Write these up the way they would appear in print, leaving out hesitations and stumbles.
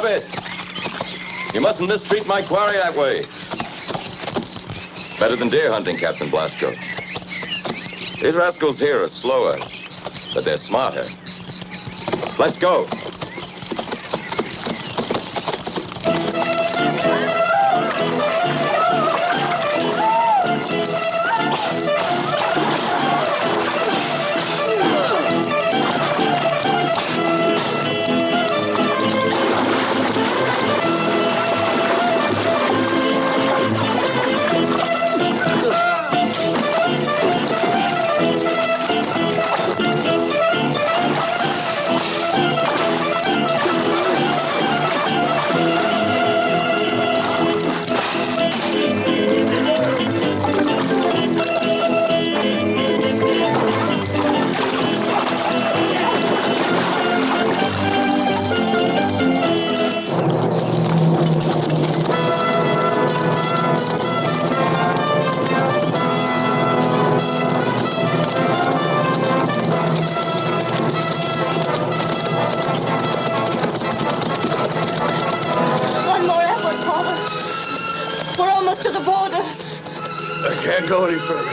it! You mustn't mistreat my quarry that way. Better than deer hunting, Captain Blasco. These rascals here are slower, but they're smarter. Let's go. To the border. I can't go any further.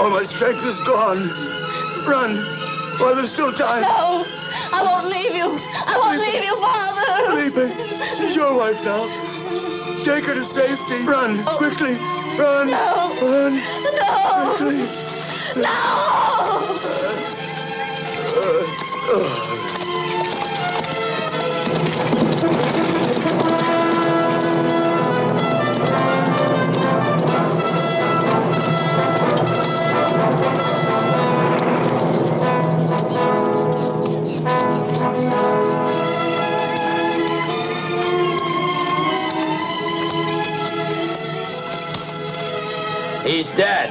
All my strength is gone. Run while there's still time. No, I won't leave you. I won't leave you, Father. Felipe, she's your wife now. Take her to safety. Run, quickly. Run. No. Run. No. Quickly. He's dead.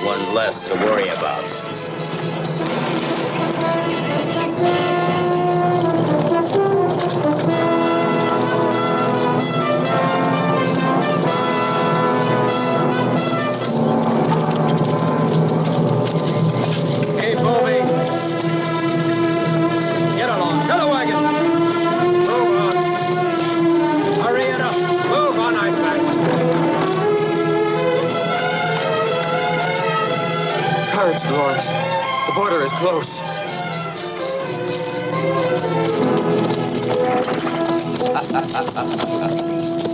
One less to worry about. Keep moving. Get along. To the wagon. Move on. Hurry it up. Move on, I say. Courage, Dolores. The border is close.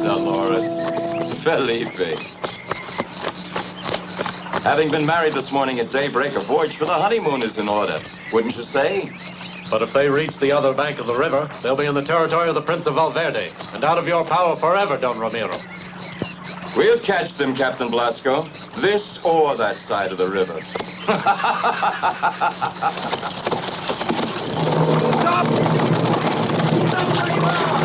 Dolores. Felipe. Having been married this morning at daybreak, a voyage for the honeymoon is in order. Wouldn't you say? But if they reach the other bank of the river, they'll be in the territory of the Prince of Valverde, and out of your power forever, Don Ramiro. We'll catch them, Captain Blasco. This or that side of the river. Stop! Stop where you are!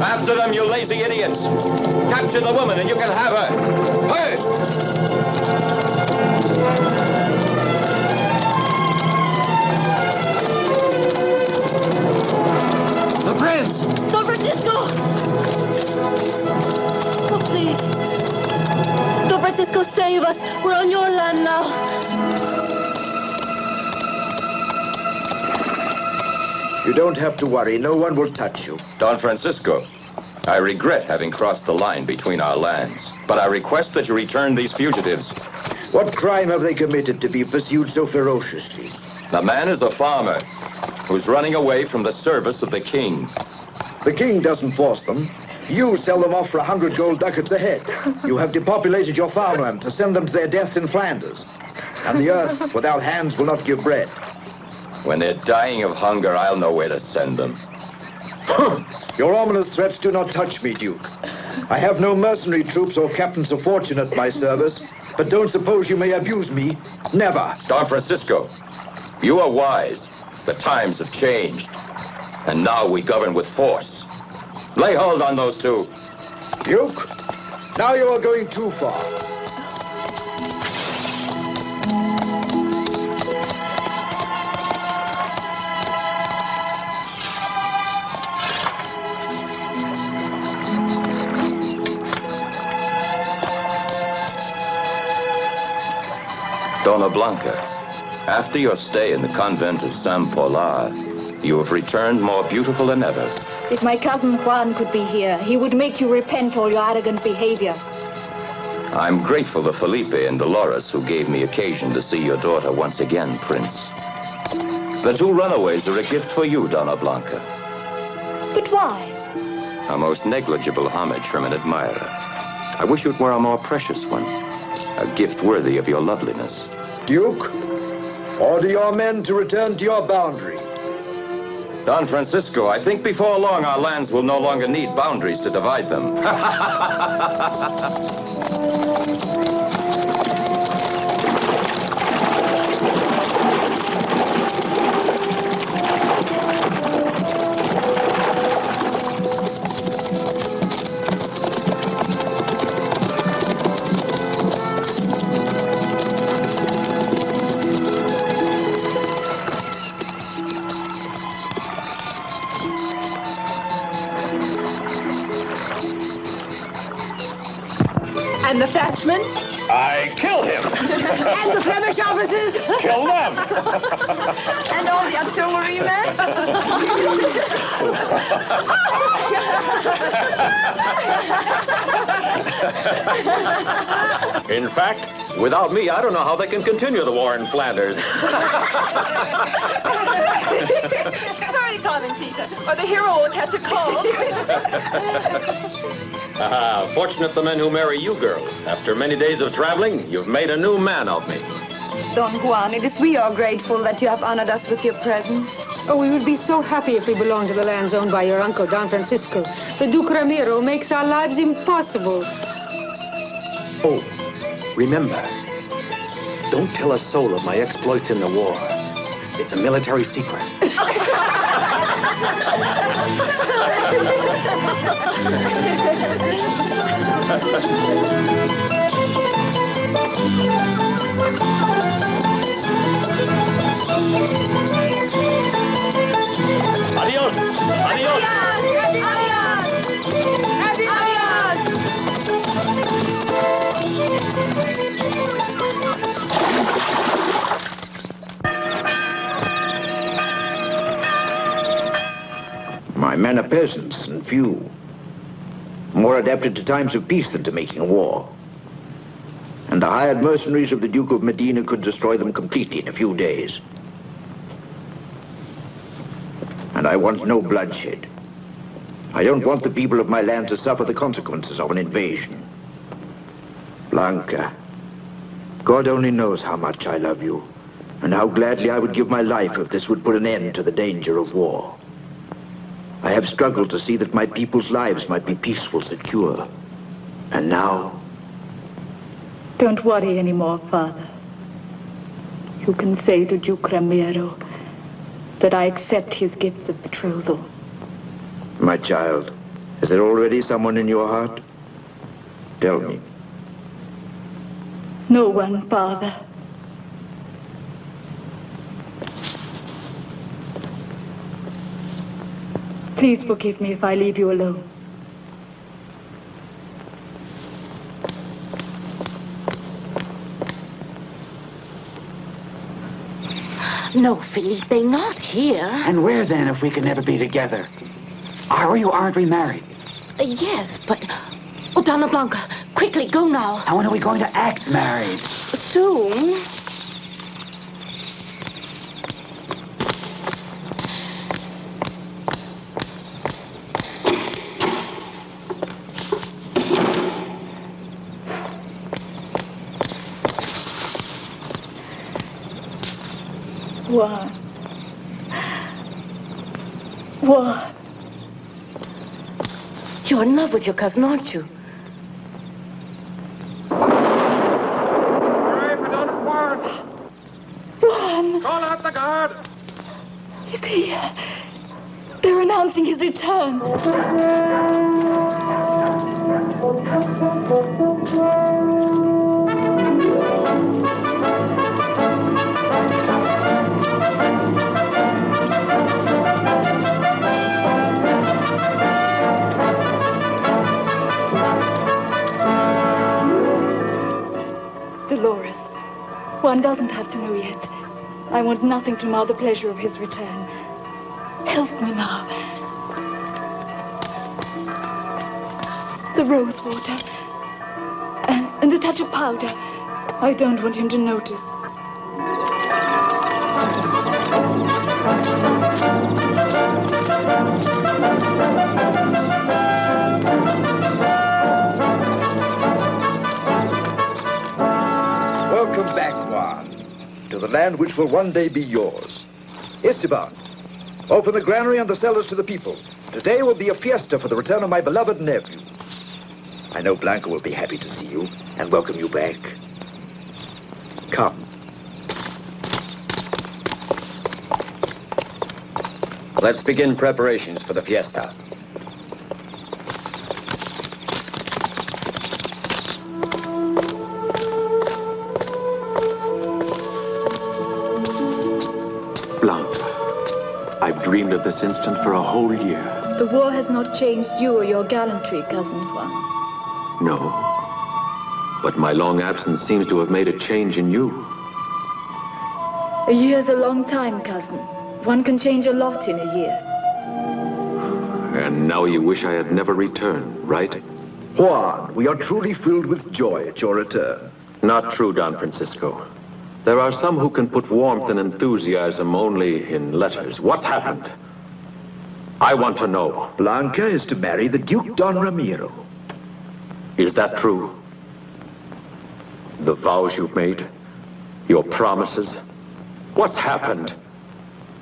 After them, you lazy idiots. Capture the woman and you can have her. First! The prince! Don Francisco! Oh, please. Don Francisco, save us. We're on your land now. You don't have to worry. No one will touch you. Don Francisco, I regret having crossed the line between our lands, but I request that you return these fugitives. What crime have they committed to be pursued so ferociously? The man is a farmer who's running away from the service of the king. The king doesn't force them. You sell them off for 100 gold ducats a head. You have depopulated your farmland to send them to their deaths in Flanders. And the earth without hands will not give bread. When they're dying of hunger, I'll know where to send them. Your ominous threats do not touch me, Duke. I have no mercenary troops or captains of fortune at my service, but don't suppose you may abuse me. Never. Don Francisco, you are wise. The times have changed, and now we govern with force. Lay hold on those two. Duke, now you are going too far. Donna Blanca, after your stay in the convent of San Polar, you have returned more beautiful than ever. If my cousin Juan could be here, he would make you repent all your arrogant behavior. I'm grateful to Felipe and Dolores who gave me occasion to see your daughter once again, Prince. The two runaways are a gift for you, Donna Blanca. But why? A most negligible homage from an admirer. I wish it were a more precious one. A gift worthy of your loveliness. Duke, order your men to return to your boundary. Don Francisco, I think before long our lands will no longer need boundaries to divide them. And the thatchman? I kill him. And the Flemish officers? Kill them. And all the artillery men? In fact, without me, I don't know how they can continue the war in Flanders. Hurry, Carmencita, or the hero will catch a cold. Fortunate the men who marry you girls. After many days of traveling, you've made a new man of me. Don Juan, it is we are grateful that you have honored us with your presence. Oh, we would be so happy if we belonged to the lands owned by your uncle, Don Francisco. The Duke Ramiro makes our lives impossible. Oh, remember, don't tell a soul of my exploits in the war. It's a military secret. Adios! Adios! My men are peasants and few, more adapted to times of peace than to making war. And the hired mercenaries of the Duke of Medina could destroy them completely in a few days. And I want no bloodshed. I don't want the people of my land to suffer the consequences of an invasion. Blanca, God only knows how much I love you, and how gladly I would give my life if this would put an end to the danger of war. I have struggled to see that my people's lives might be peaceful, secure. And now... Don't worry anymore, Father. You can say to Duke Ramiro that I accept his gifts of betrothal. My child, is there already someone in your heart? Tell me. No one, Father. Please forgive me if I leave you alone. No, Felipe, not here. And where then, if we can never be together? Are we or aren't we married? Yes, but... Oh, Donna Blanca, quickly, go now. And when are we going to act married? Soon. Juan. Juan. You're in love with your cousin, aren't you? Hooray for Don Juan! Juan! Call out the guard! Is he... They're announcing his return. Dolores, Juan doesn't I want nothing to mar the pleasure of his return. Help me now. The rose water. And a touch of powder. I don't want him to notice. Welcome back, Juan, to the land which will one day be yours. Esteban, open the granary and the cellars to the people. Today will be a fiesta for the return of my beloved nephew. I know Blanca will be happy to see you and welcome you back. Come. Let's begin preparations for the fiesta. Blanca, I've dreamed of this instant for a whole year. The war has not changed you or your gallantry, Cousin Juan. No, but my long absence seems to have made a change in you. A year's a long time, cousin. One can change a lot in a year. And now you wish I had never returned, right? Juan, we are truly filled with joy at your return. Not true, Don Francisco. There are some who can put warmth and enthusiasm only in letters. What's happened? I want to know. Blanca is to marry the Duke Don Ramiro. Is that true? The vows you've made? Your promises? What's happened?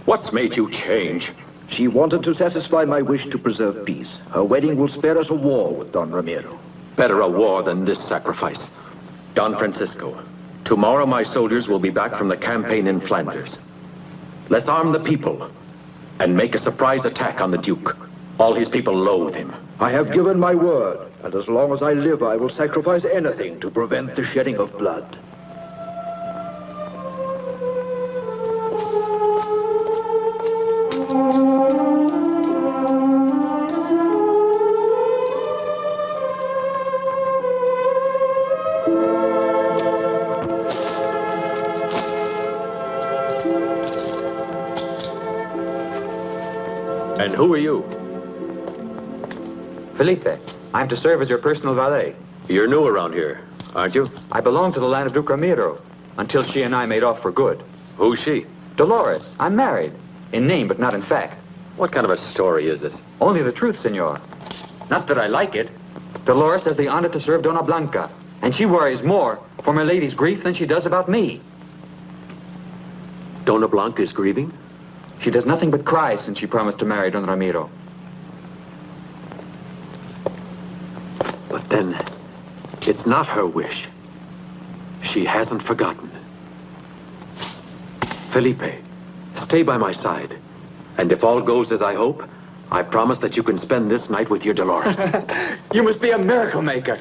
What's made you change? She wanted to satisfy my wish to preserve peace. Her wedding will spare us a war with Don Ramiro. Better a war than this sacrifice. Don Francisco, tomorrow my soldiers will be back from the campaign in Flanders. Let's arm the people and make a surprise attack on the Duke. All his people loathe him. I have given my word, and as long as I live, I will sacrifice anything to prevent the shedding of blood. And who are you? Felipe, I'm to serve as your personal valet. You're new around here, aren't you? I belong to the land of Duke Ramiro, until she and I made off for good. Who's she? Dolores. I'm married. In name, but not in fact. What kind of a story is this? Only the truth, senor. Not that I like it. Dolores has the honor to serve Dona Blanca, and she worries more for my lady's grief than she does about me. Dona Blanca is grieving? She does nothing but cry since she promised to marry Don Ramiro. But then, it's not her wish. She hasn't forgotten. Felipe, stay by my side. And if all goes as I hope, I promise that you can spend this night with your Dolores. You must be a miracle maker.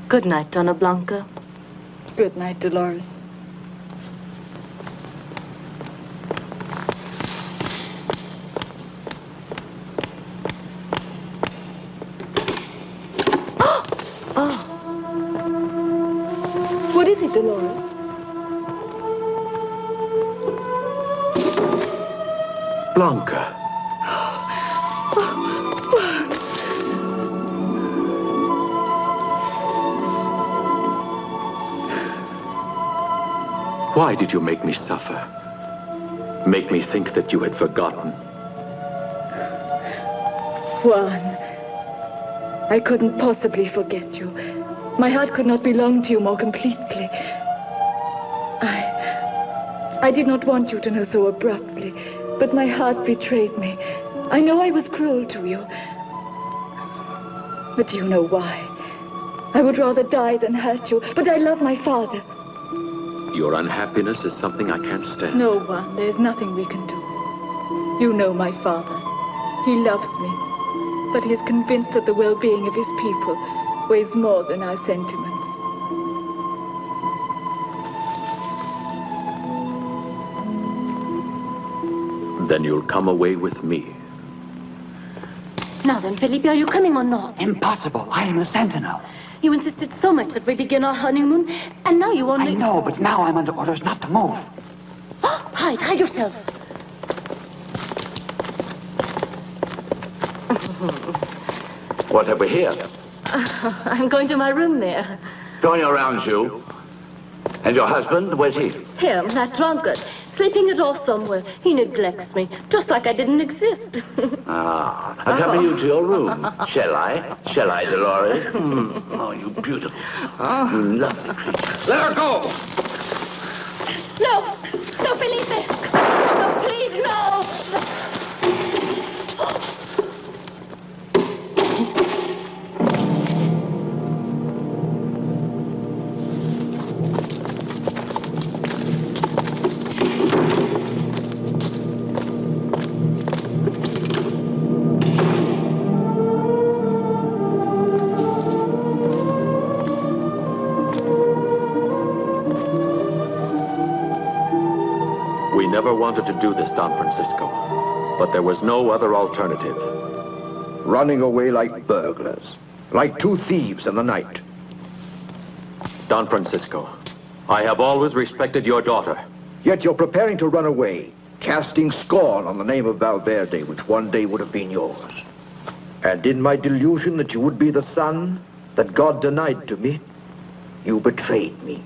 Good night, Dona Blanca. Good night, Dolores. Oh. What is it, Dolores? Blanca. Why did you make me suffer? Make me think that you had forgotten? Juan, I couldn't possibly forget you. My heart could not belong to you more completely. I did not want you to know so abruptly, but my heart betrayed me. I know I was cruel to you. But do you know why? I would rather die than hurt you, but I love my father. Your unhappiness is something I can't stand. No, Juan, there's nothing we can do. You know my father. He loves me. But he is convinced that the well-being of his people weighs more than our sentiments. Then you'll come away with me. Now then, Felipe, are you coming or not? Impossible. I am a sentinel. You insisted so much that we begin our honeymoon, and now you only... I know, but now I'm under orders not to move. Hide yourself. What have we here? I'm going to my room there. Going around you. And your husband, where's he? Him, that drunkard, sleeping it off somewhere. He neglects me, just like I didn't exist. Accompany you to your room. Shall I? Shall I, Dolores? Oh, you beautiful. Lovely creature. Let her go! No! No, Felipe! No, please, no! We never wanted to do this, Don Francisco, but there was no other alternative. Running away like burglars. Like two thieves in the night. Don Francisco, I have always respected your daughter. Yet you're preparing to run away, casting scorn on the name of Valverde, which one day would have been yours. And in my delusion that you would be the son that God denied to me, you betrayed me.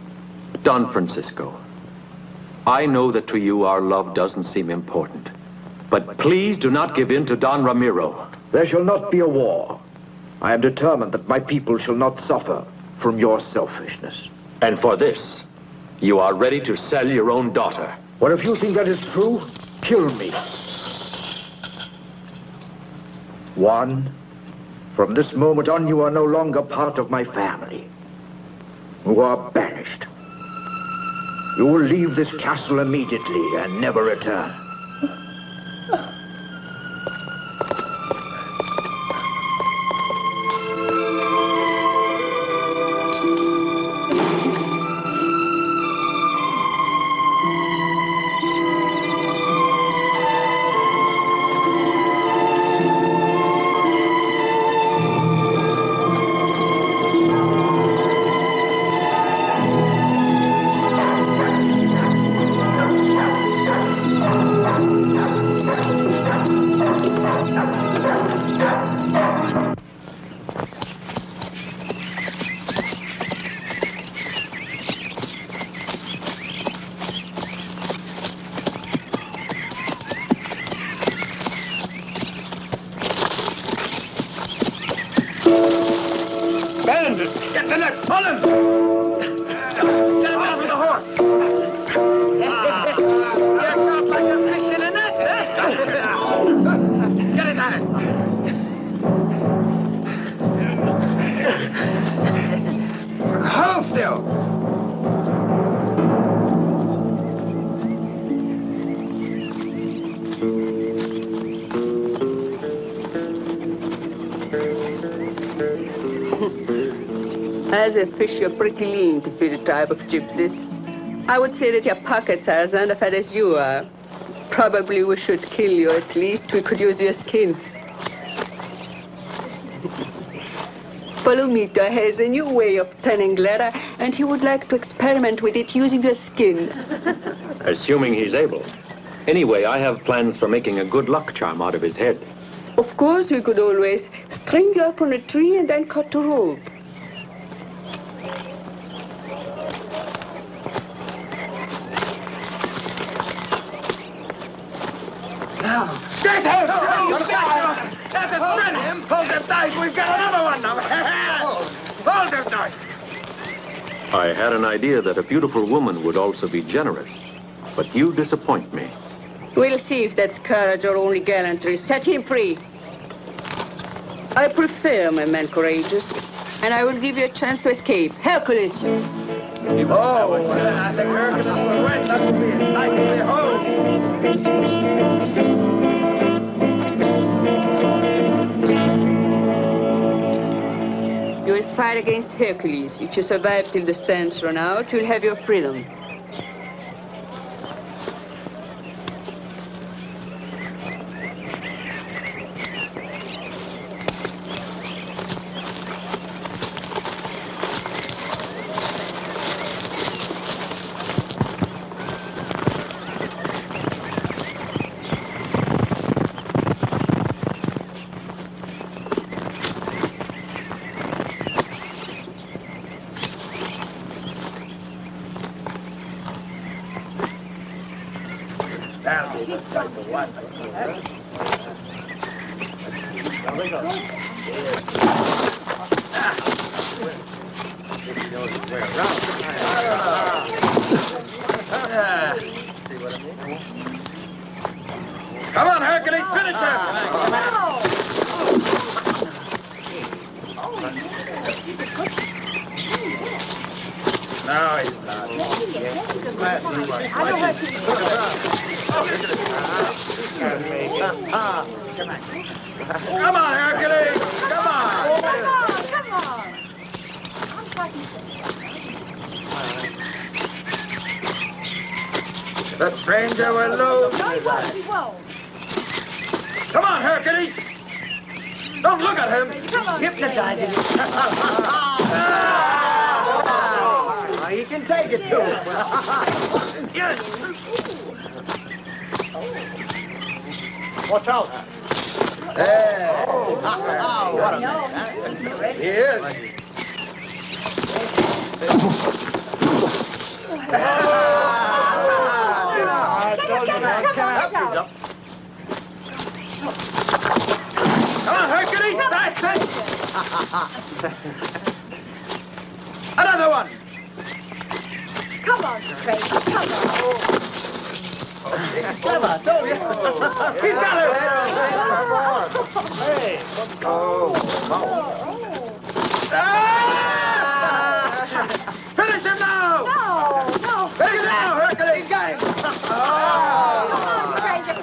Don Francisco, I know that to you our love doesn't seem important. But please do not give in to Don Ramiro. There shall not be a war. I am determined that my people shall not suffer from your selfishness. And for this, you are ready to sell your own daughter. Well, if you think that is true, kill me. Juan, from this moment on, you are no longer part of my family. You are banished. You will leave this castle immediately and never return. As a fish, you're pretty lean to feed a tribe of gypsies. I would say that your pockets are as underfed as you are. Probably we should kill you. At least we could use your skin. Palomito has a new way of turning leather, and he would like to experiment with it using your skin. Assuming he's able. Anyway, I have plans for making a good luck charm out of his head. Of course, we could always string you up on a tree and then cut the rope. Get him! That's a friend him! Hold him tight! We've got another one now! Hold him tight! I had an idea that a beautiful woman would also be generous, but you disappoint me. We'll see if that's courage or only gallantry. Set him free. I prefer my men courageous, and I will give you a chance to escape. Hercules! Oh, I think Hercules will wait. That will be likely home. You will fight against Hercules. If you survive till the sands run out, you'll have your freedom. Come on, Hercules, finish him! No, he's not. Come on, Hercules! Come on! Come on! The stranger will lose. No, he won't. Come on, Hercules! Don't look at him! Come on, Hypnotize him! He can take it, too. Yes! Watch out! Hey! What a man! He is! Come on, Hercules! That's it! Another one! Come on, Greci, come on. He's clever, don't you? He's got it! Hey! Finish him now! No! Finish him now, Hercules! He's got him!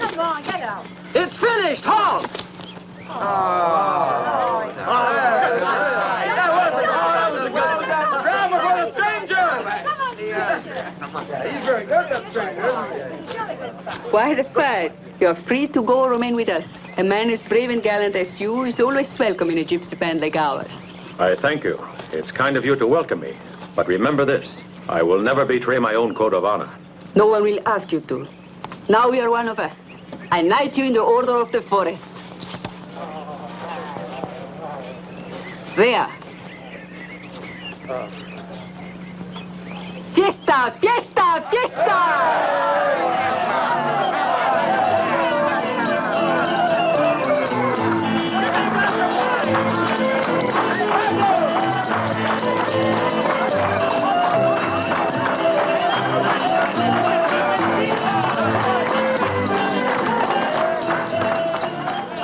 Come on, get out. It's finished! Halt! That was a good grab for the stranger! He's very good, that stranger. Why the fight? You're free to go or remain with us. A man as brave and gallant as you is always welcome in a gypsy band like ours. I thank you. It's kind of you to welcome me. But remember this, I will never betray my own code of honor. No one will ask you to. Now you are one of us. I knight you in the order of the forest. There. Fiesta! Fiesta! Fiesta!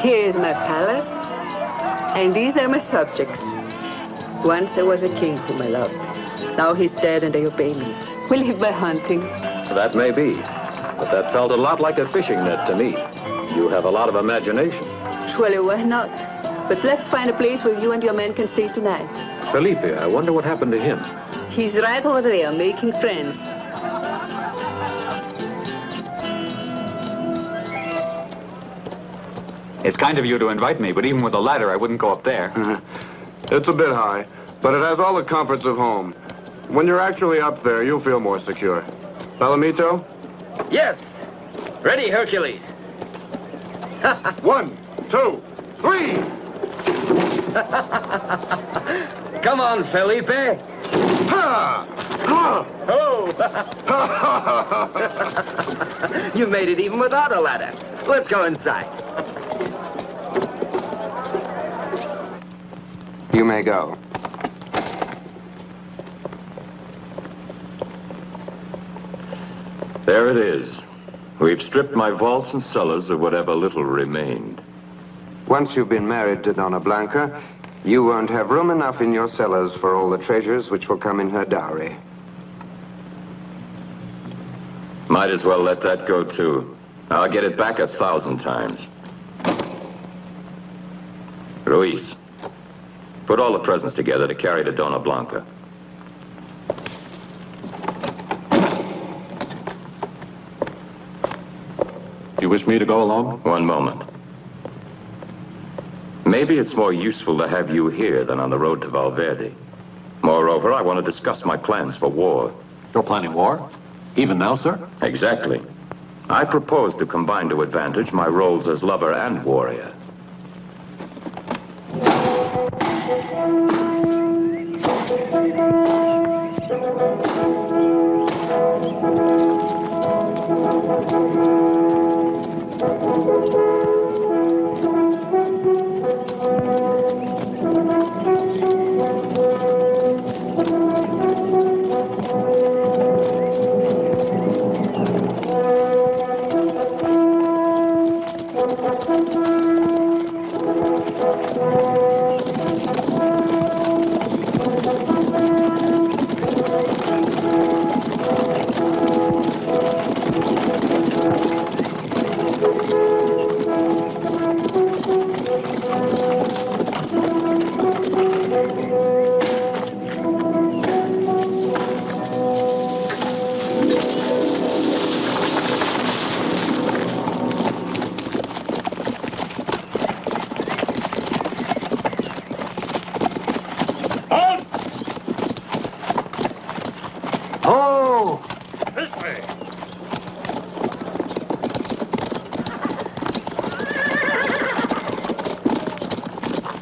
Here is my palace, and these are my subjects. Once there was a king whom I loved. Now he's dead and they obey me. We live by hunting. That may be, but that felt a lot like a fishing net to me. You have a lot of imagination. Surely, why not? But let's find a place where you and your men can stay tonight. Felipe, I wonder what happened to him. He's right over there, making friends. It's kind of you to invite me, but even with a ladder, I wouldn't go up there. It's a bit high, but it has all the comforts of home. When you're actually up there, you'll feel more secure. Palomito? Yes. Ready, Hercules. 1, 2, 3. Come on, Felipe. Ha! Ha! Oh! You made it even without a ladder. Let's go inside. You may go. There it is. We've stripped my vaults and cellars of whatever little remained. Once you've been married to Donna Blanca, you won't have room enough in your cellars for all the treasures which will come in her dowry. Might as well let that go, too. I'll get it back 1,000 times. Ruiz, Put all the presents together to carry to Dona Blanca. You wish me to go along? One moment. Maybe it's more useful to have you here than on the road to Valverde. Moreover, I want to discuss my plans for war. You're planning war? Even now, sir? Exactly. I propose to combine to advantage my roles as lover and warrior.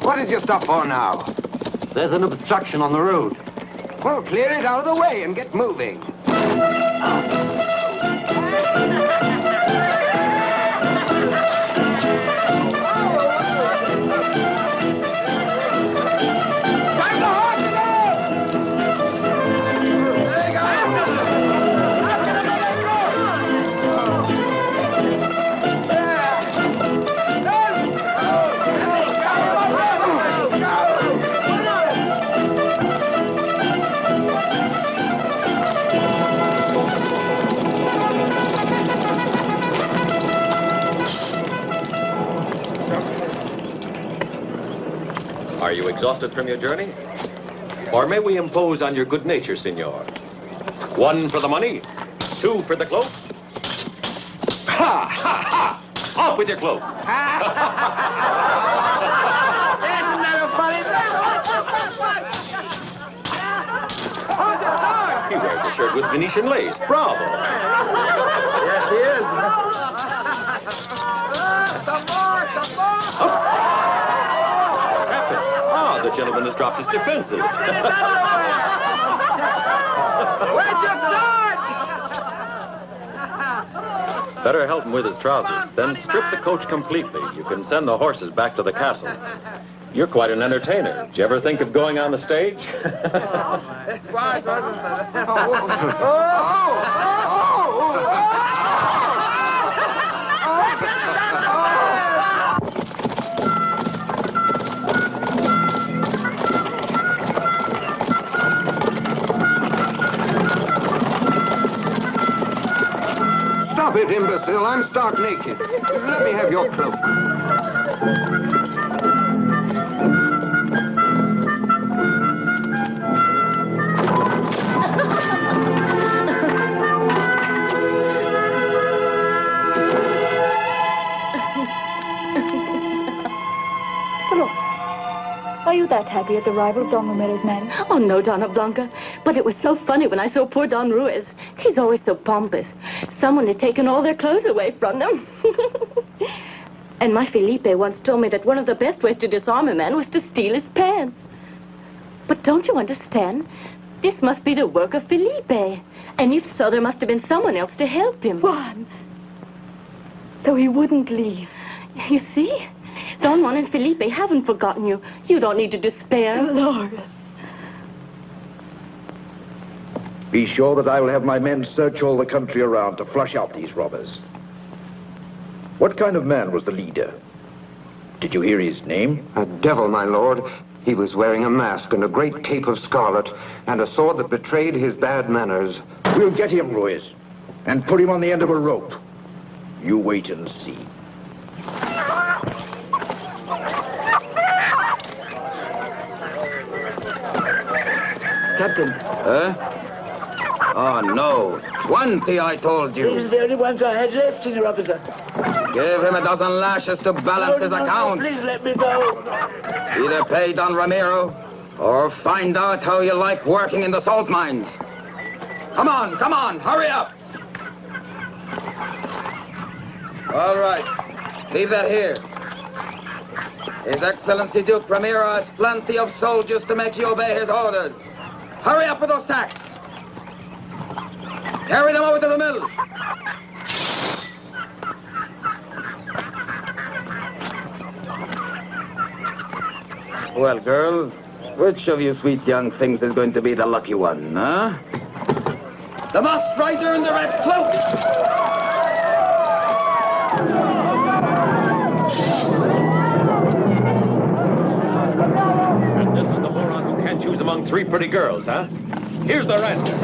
What did you stop for now? There's an obstruction on the road. Well, clear it out of the way and get moving. Are you exhausted from your journey? Or may we impose on your good nature, senor? 1 for the money, 2 for the cloak. Ha! Ha! Ha! Off with your cloak! Isn't that a funny He wears a shirt with Venetian lace. Bravo! Yes, he is. Some more! The gentleman has dropped his defenses. Where'd you start? Better help him with his trousers, then strip the coach completely. You can send the horses back to the castle. You're quite an entertainer. Did you ever think of going on the stage? It was, wasn't it? Stop it, imbecile. I'm stark naked. Let me have your cloak. Are you that happy at the arrival of Don Ramiro's men? Oh, no, Dona Blanca. But it was so funny when I saw poor Don Ruiz. He's always so pompous. Someone had taken all their clothes away from them. And my Felipe once told me that one of the best ways to disarm a man was to steal his pants. But don't you understand? This must be the work of Felipe. And if so, there must have been someone else to help him. Juan. So he wouldn't leave. You see? Don Juan and Felipe haven't forgotten you. You don't need to despair. Dolores. Be sure that I will have my men search all the country around to flush out these robbers. What kind of man was the leader? Did you hear his name? A devil, my lord. He was wearing a mask and a great cape of scarlet and a sword that betrayed his bad manners. We'll get him, Ruiz, and put him on the end of a rope. You wait and see. Captain. Huh? Oh, no. 20, I told you. These are the only ones I had left, Senior Officer. Give him a dozen lashes to balance his account. Please let me go. Either pay Don Ramiro, or find out how you like working in the salt mines. Come on, hurry up. All right, leave that here. His Excellency Duke Ramiro has plenty of soldiers to make you obey his orders. Hurry up with those sacks. Carry them over to the mill. Well, girls, which of you sweet young things is going to be the lucky one, huh? The masked rider in the red cloak! And this is the moron who can't choose among 3 pretty girls, huh? Here's the rancher.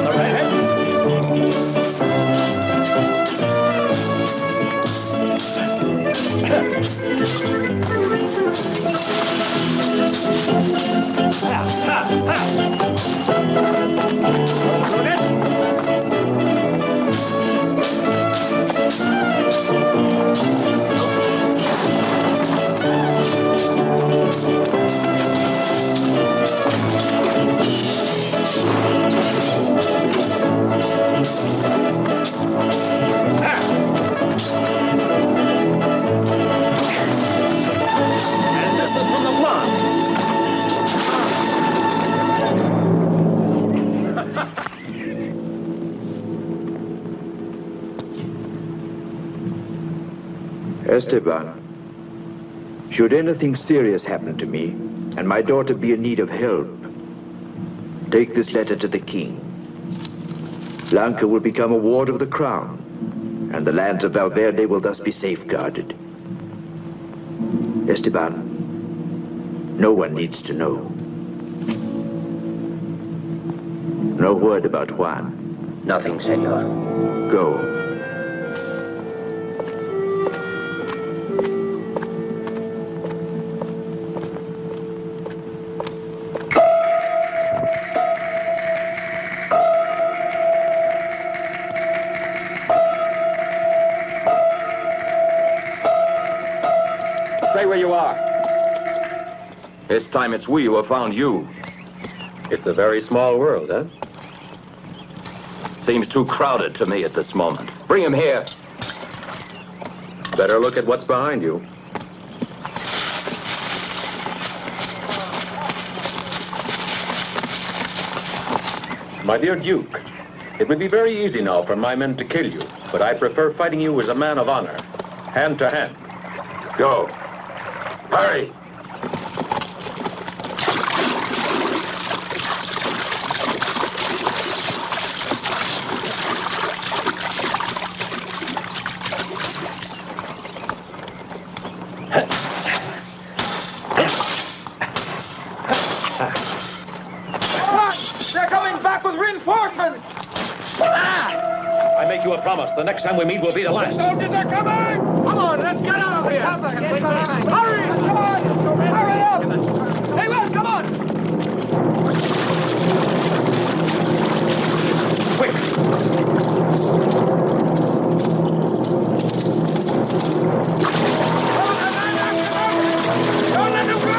The redhead. Esteban, should anything serious happen to me, and my daughter be in need of help, take this letter to the king. Blanca will become a ward of the crown, and the lands of Valverde will thus be safeguarded. Esteban, no one needs to know. No word about Juan. Nothing, senor. Go. Stay where you are. This time it's we who have found you. It's a very small world, huh? Seems too crowded to me at this moment. Bring him here. Better look at what's behind you. My dear Duke, it would be very easy now for my men to kill you, but I prefer fighting you as a man of honor, hand to hand. Go. Hurry. They're coming back with reinforcements! I make you a promise. The next time we meet will be the last. Soldiers are coming! Come on, let's get out of here! Hurry! Come on! Hurry up! Hey, well, come on! Quick! Don't let them go!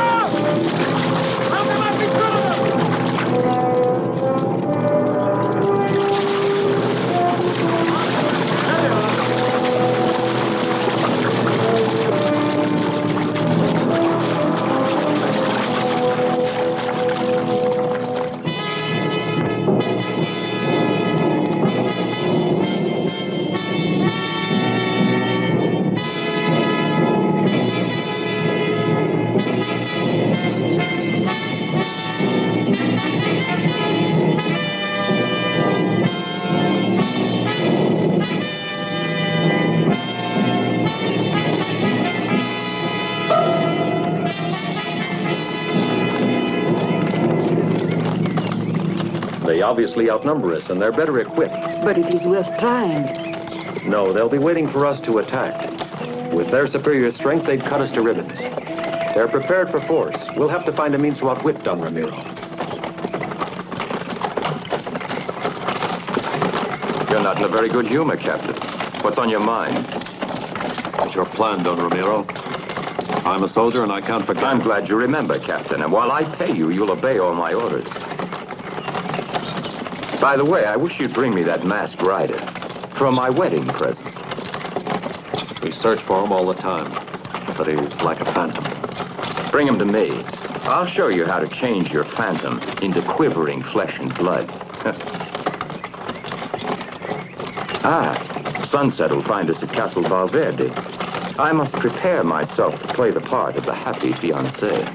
How can I be good They obviously outnumber us, and they're better equipped. But it is worth trying. No, they'll be waiting for us to attack. With their superior strength, they'd cut us to ribbons. They're prepared for force. We'll have to find a means to outwit Don Ramiro. You're not in a very good humor, Captain. What's on your mind? What's your plan, Don Ramiro? I'm a soldier and I can't forget. I'm glad you remember, Captain. And while I pay you, you'll obey all my orders. By the way, I wish you'd bring me that masked rider for my wedding present. We search for him all the time, but he's like a phantom. Bring him to me. I'll show you how to change your phantom into quivering flesh and blood. Sunset will find us at Castle Valverde. I must prepare myself to play the part of the happy fiancé.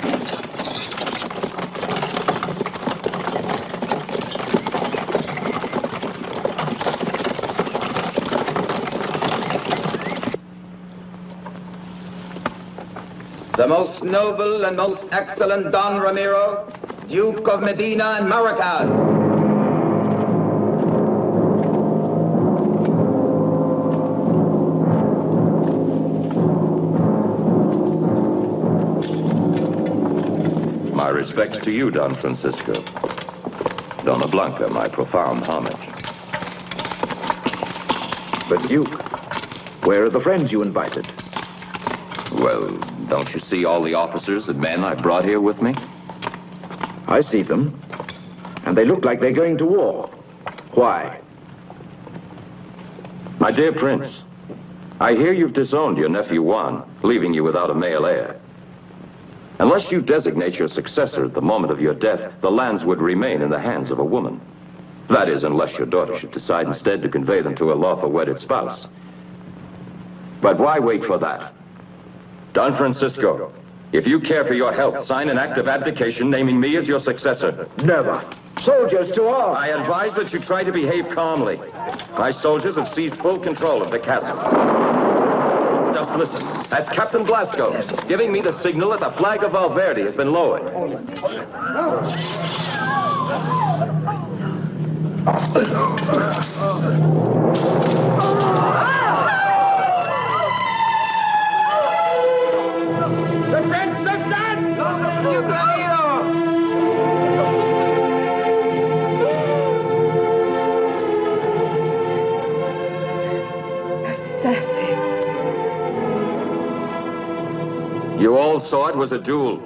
The most noble and most excellent Don Ramiro, Duke of Medina and Maracas. My respects to you, Don Francisco. Donna Blanca, my profound homage. But Duke, where are the friends you invited? Well, don't you see all the officers and men I brought here with me? I see them, and they look like they're going to war. Why? My dear Prince, I hear you've disowned your nephew Juan, leaving you without a male heir. Unless you designate your successor at the moment of your death, the lands would remain in the hands of a woman. That is, unless your daughter should decide instead to convey them to a lawful wedded spouse. But why wait for that? Don Francisco, if you care for your health, sign an act of abdication naming me as your successor. Never. Soldiers to arms! I advise that you try to behave calmly. My soldiers have seized full control of the castle. Just listen. That's Captain Blasco, giving me the signal that the flag of Valverde has been lowered. The French have done! Duke Ramiro! You all saw it was a duel.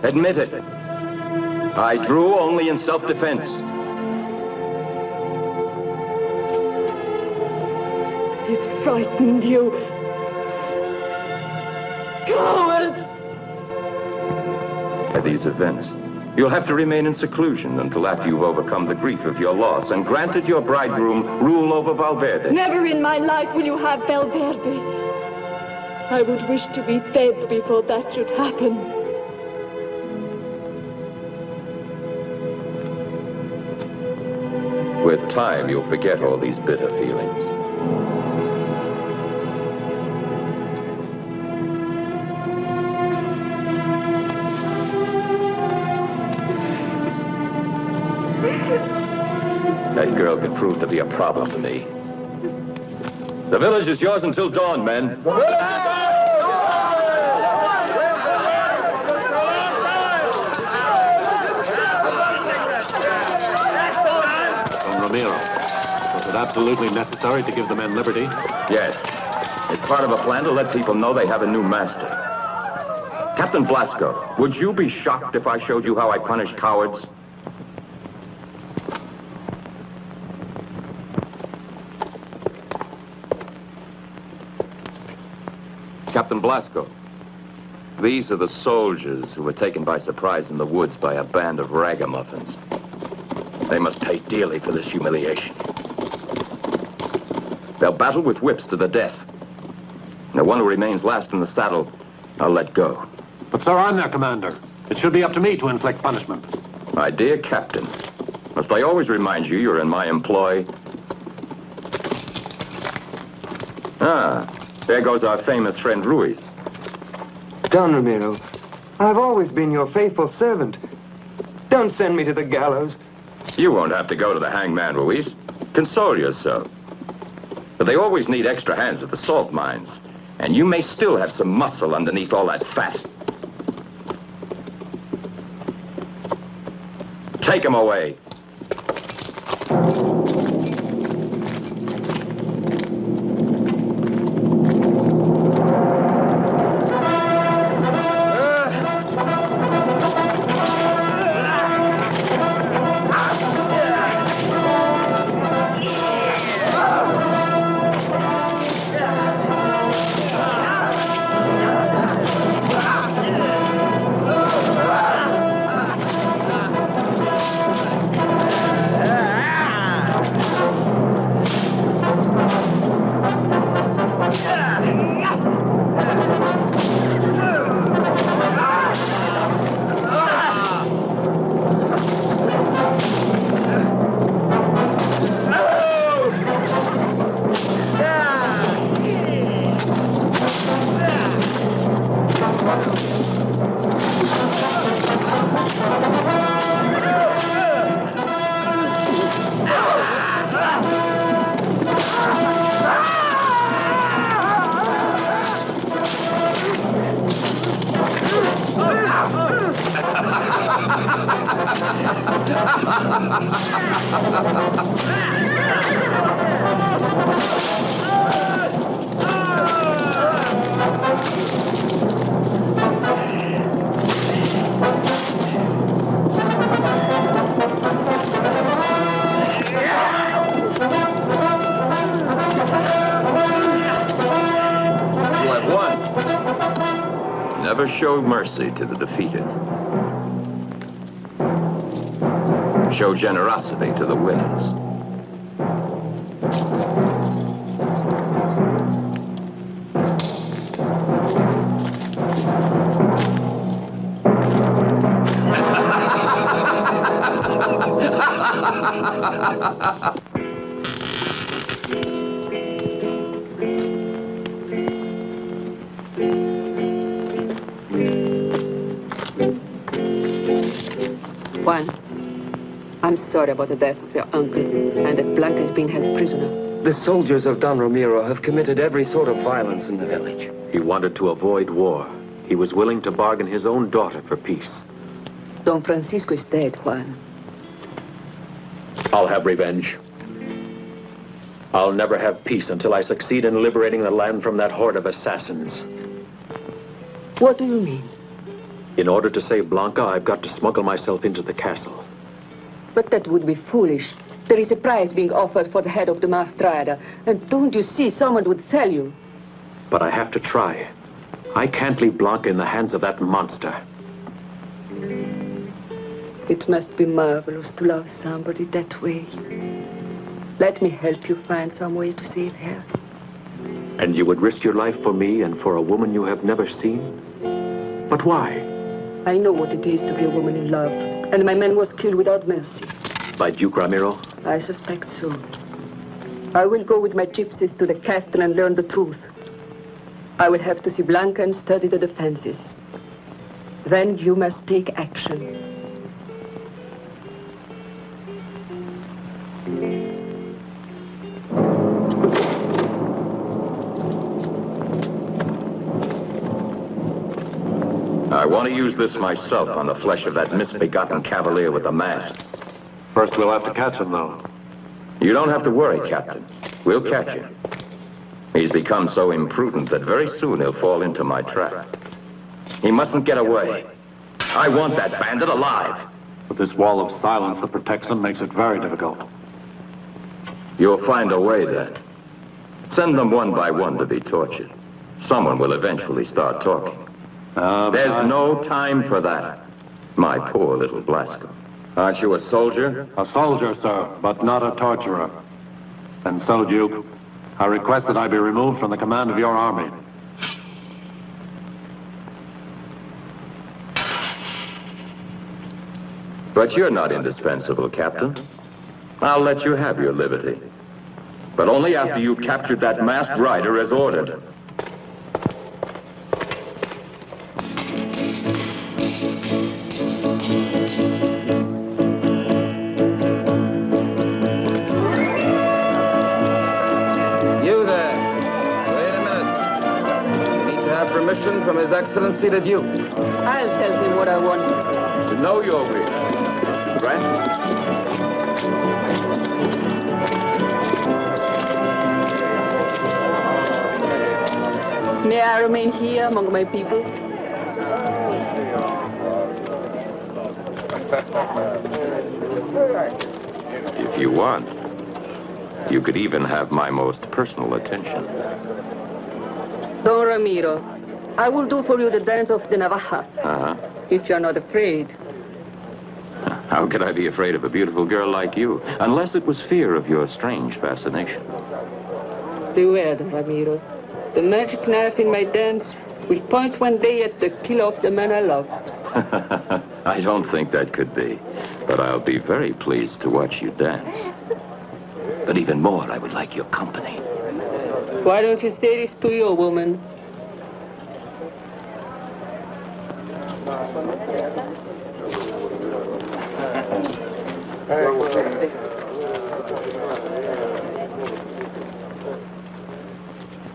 Admit it. I drew only in self-defense. It frightened you. Coward! At these events, you'll have to remain in seclusion until after you've overcome the grief of your loss and granted your bridegroom rule over Valverde. Never in my life will you have Valverde. I would wish to be dead before that should happen. With time, you'll forget all these bitter feelings. That girl could prove to be a problem to me. The village is yours until dawn, men. Don Ramiro, was it absolutely necessary to give the men liberty? Yes. It's part of a plan to let people know they have a new master. Captain Blasco, would you be shocked if I showed you how I punish cowards? Captain Blasco, these are the soldiers who were taken by surprise in the woods by a band of ragamuffins. They must pay dearly for this humiliation. They'll battle with whips to the death. And the one who remains last in the saddle, I'll let go. But, sir, I'm their commander. It should be up to me to inflict punishment. My dear Captain, must I always remind you you're in my employ? There goes our famous friend Ruiz. Don Ramiro, I've always been your faithful servant. Don't send me to the gallows. You won't have to go to the hangman, Ruiz. Console yourself. But they always need extra hands at the salt mines. And you may still have some muscle underneath all that fat. Take him away. Never show mercy to the defeated. Show generosity to the winners. Juan, I'm sorry about the death of your uncle and that Blanca is being held prisoner. The soldiers of Don Ramiro have committed every sort of violence in the village. He wanted to avoid war. He was willing to bargain his own daughter for peace. Don Francisco is dead, Juan. I'll have revenge. I'll never have peace until I succeed in liberating the land from that horde of assassins. What do you mean? In order to save Blanca, I've got to smuggle myself into the castle. But that would be foolish. There is a prize being offered for the head of the masked rider. And don't you see, someone would sell you. But I have to try. I can't leave Blanca in the hands of that monster. It must be marvelous to love somebody that way. Let me help you find some way to save her. And you would risk your life for me and for a woman you have never seen? But why? I know what it is to be a woman in love. And my man was killed without mercy. By Duke Ramiro? I suspect so. I will go with my gypsies to the castle and learn the truth. I will have to see Blanca and study the defenses. Then you must take action. I want to use this myself on the flesh of that misbegotten cavalier with the mask. First, we'll have to catch him, though. You don't have to worry, Captain. We'll catch him. He's become so imprudent that very soon he'll fall into my trap. He mustn't get away. I want that bandit alive. But this wall of silence that protects him makes it very difficult. You'll find a way, then. Send them one by one to be tortured. Someone will eventually start talking. There's no time for that, my poor little Blasco. Aren't you a soldier? A soldier, sir, but not a torturer. And so, Duke, I request that I be removed from the command of your army. But you're not indispensable, Captain. I'll let you have your liberty. But only after you've captured that masked rider as ordered. You require permission from His Excellency the Duke. I'll tell him what I want. To know your wish. Grant. May I remain here among my people? If you want, you could even have my most personal attention. Don Ramiro, I will do for you the dance of the Navaja, Uh-huh. if you're not afraid. How could I be afraid of a beautiful girl like you? Unless it was fear of your strange fascination. Beware, Don Ramiro. The magic knife in my dance will point one day at the killer of the man I love. I don't think that could be. But I'll be very pleased to watch you dance. But even more, I would like your company. Why don't you say this to your woman?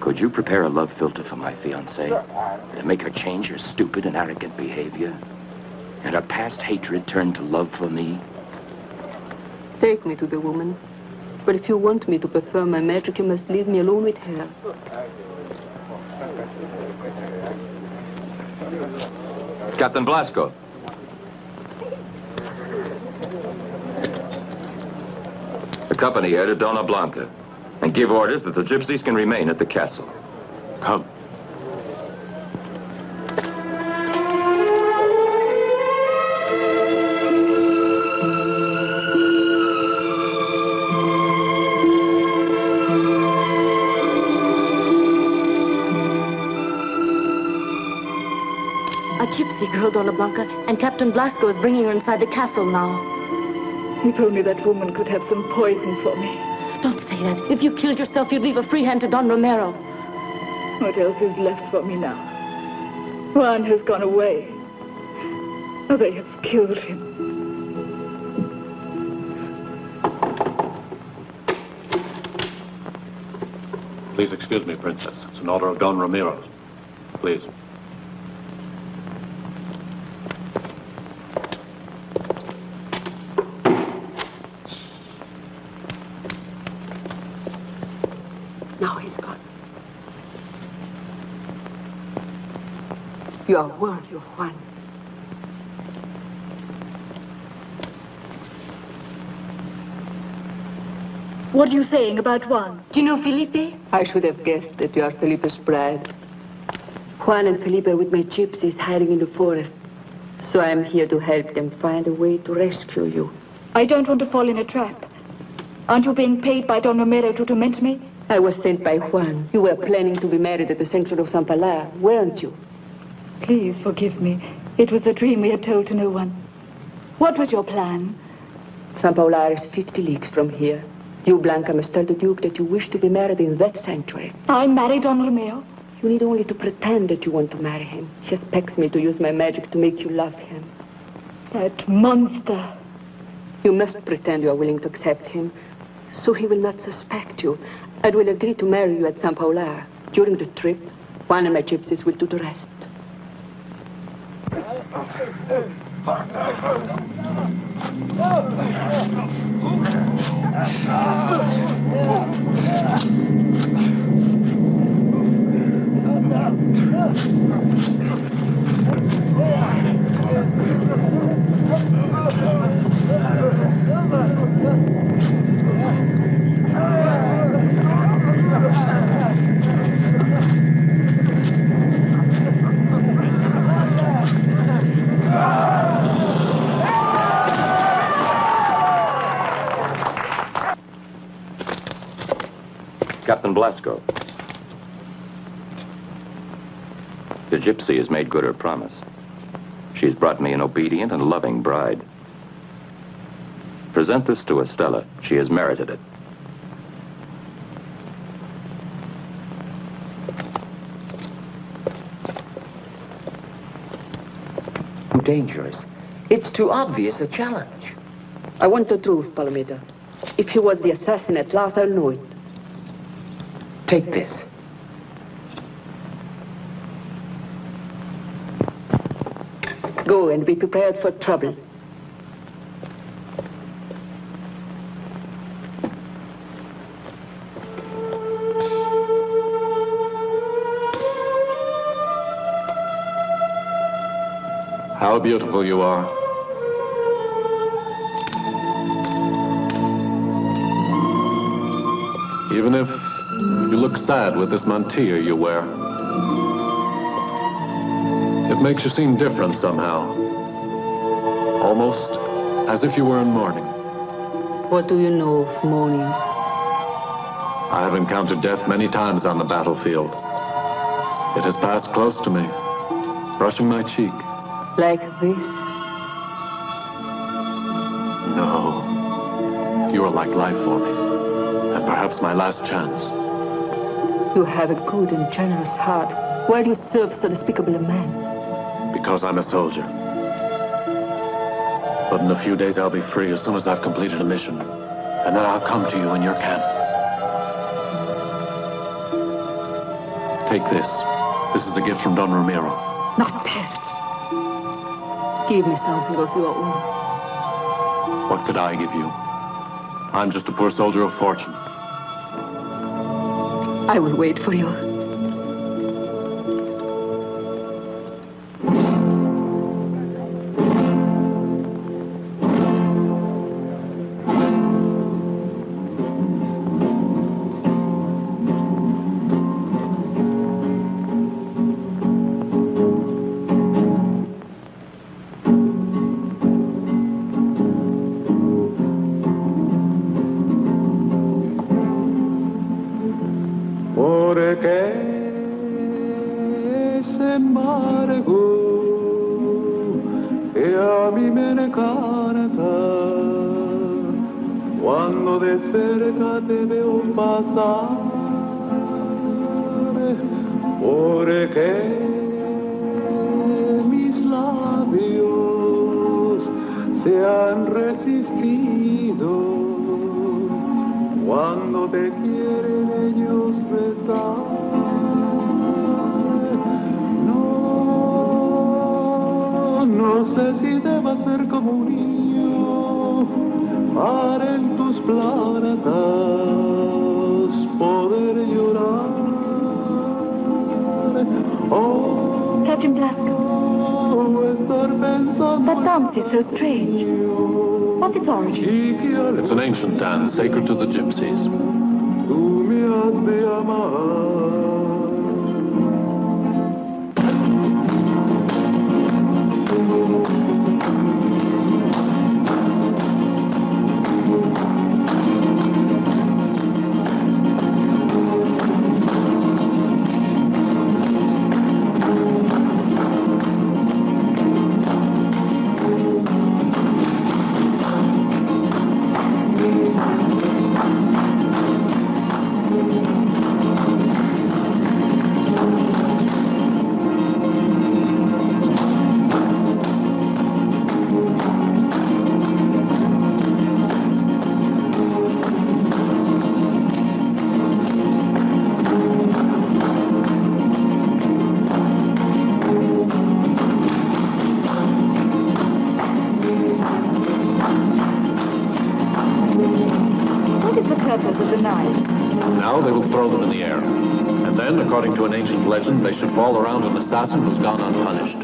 Could you prepare a love filter for my fiancée? To make her change her stupid and arrogant behavior? And her past hatred turn to love for me? Take me to the woman. But if you want me to perform my magic, you must leave me alone with her. Captain Blasco. Accompany her to Dona Blanca and give orders that the gypsies can remain at the castle. Come. A gypsy girl, Dona Blanca, and Captain Blasco is bringing her inside the castle now. If only that woman could have some poison for me. Don't say that. If you killed yourself, you'd leave a free hand to Don Ramiro. What else is left for me now? Juan has gone away. Oh, they have killed him. Please excuse me, Princess. It's an order of Don Ramiro's. Please. Now he's gone. You are worthy of Juan. What are you saying about Juan? Do you know Felipe? I should have guessed that you are Felipe's bride. Juan and Felipe are with my gypsies hiding in the forest. So I'm here to help them find a way to rescue you. I don't want to fall in a trap. Aren't you being paid by Don Ramiro to torment me? I was sent by Juan. You were planning to be married at the sanctuary of San Palmara, weren't you? Please forgive me. It was a dream we had told to no one. What was your plan? San Palmara is 50 leagues from here. You, Blanca, must tell the Duke that you wish to be married in that sanctuary. I married Don Ramiro? You need only to pretend that you want to marry him. He expects me to use my magic to make you love him. That monster. You must pretend you are willing to accept him, so he will not suspect you, and will agree to marry you at San Palmara. During the trip, Juan and my gypsies will do the rest. Captain Blasco. The gypsy has made good her promise. She's brought me an obedient and loving bride. Present this to Estella. She has merited it. Too dangerous. It's too obvious a challenge. I want the truth, Palomita. If he was the assassin at last, I'll know it. Take this. Go and be prepared for trouble. How beautiful you are. Even if you look sad with this mantilla you wear, it makes you seem different somehow. Almost as if you were in mourning. What do you know of mourning? I have encountered death many times on the battlefield. It has passed close to me, brushing my cheek. Like this? No. You are like life for me, and perhaps my last chance. You have a good and generous heart. Why do you serve so despicable a man? Because I'm a soldier. But in a few days I'll be free as soon as I've completed a mission. And then I'll come to you in your camp. Take this. This is a gift from Don Ramiro. Not that. Give me something of your own. What could I give you? I'm just a poor soldier of fortune. I will wait for you. Captain Blasco. That dance is so strange. What's its origin? It's an ancient dance, sacred to the gypsies. Now they will throw them in the air. And then, according to an ancient legend, they should fall around an assassin who's gone unpunished.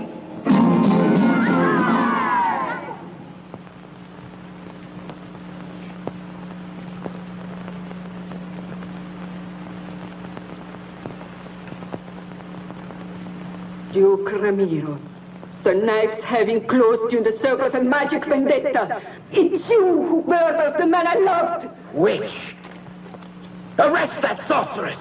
Duke Ramiro, the knives have enclosed you in the circle of a magic vendetta. It's you who murdered the man I loved. Witch! Arrest that sorceress!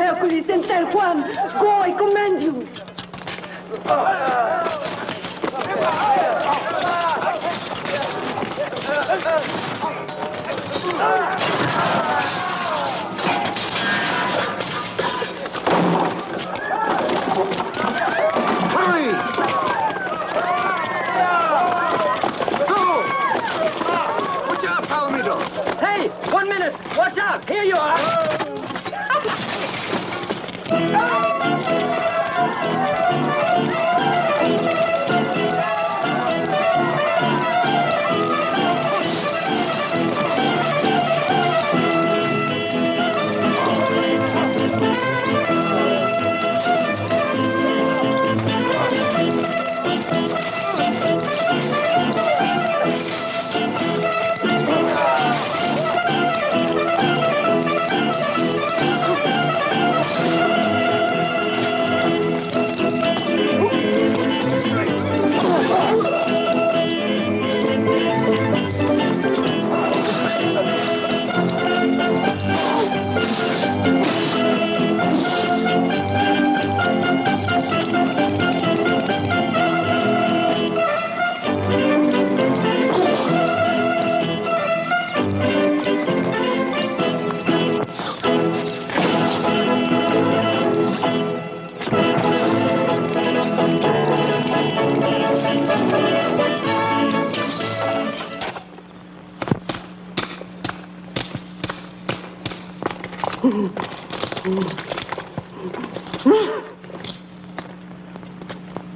Hercules and Don Juan, go, I command you. Hurry! Go! Watch out, Palmito! Hey, 1 minute. Watch out. Here you are.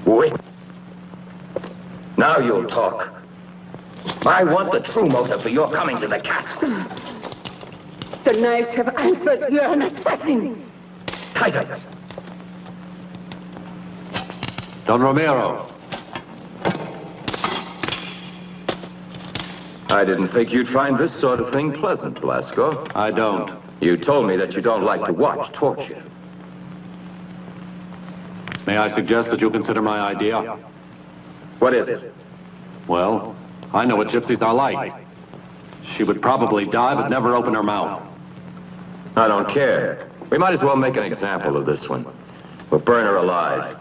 Wait. Now you'll talk. I want the true motive for your coming to the castle. The knives have answered. You're an assassin. Tighter. Don Ramiro. I didn't think you'd find this sort of thing pleasant, Blasco. I don't. You told me that you don't like to watch torture. May I suggest that you consider my idea? What is it? Well, I know what gypsies are like. She would probably die, but never open her mouth. I don't care. We might as well make an example of this one. We'll burn her alive.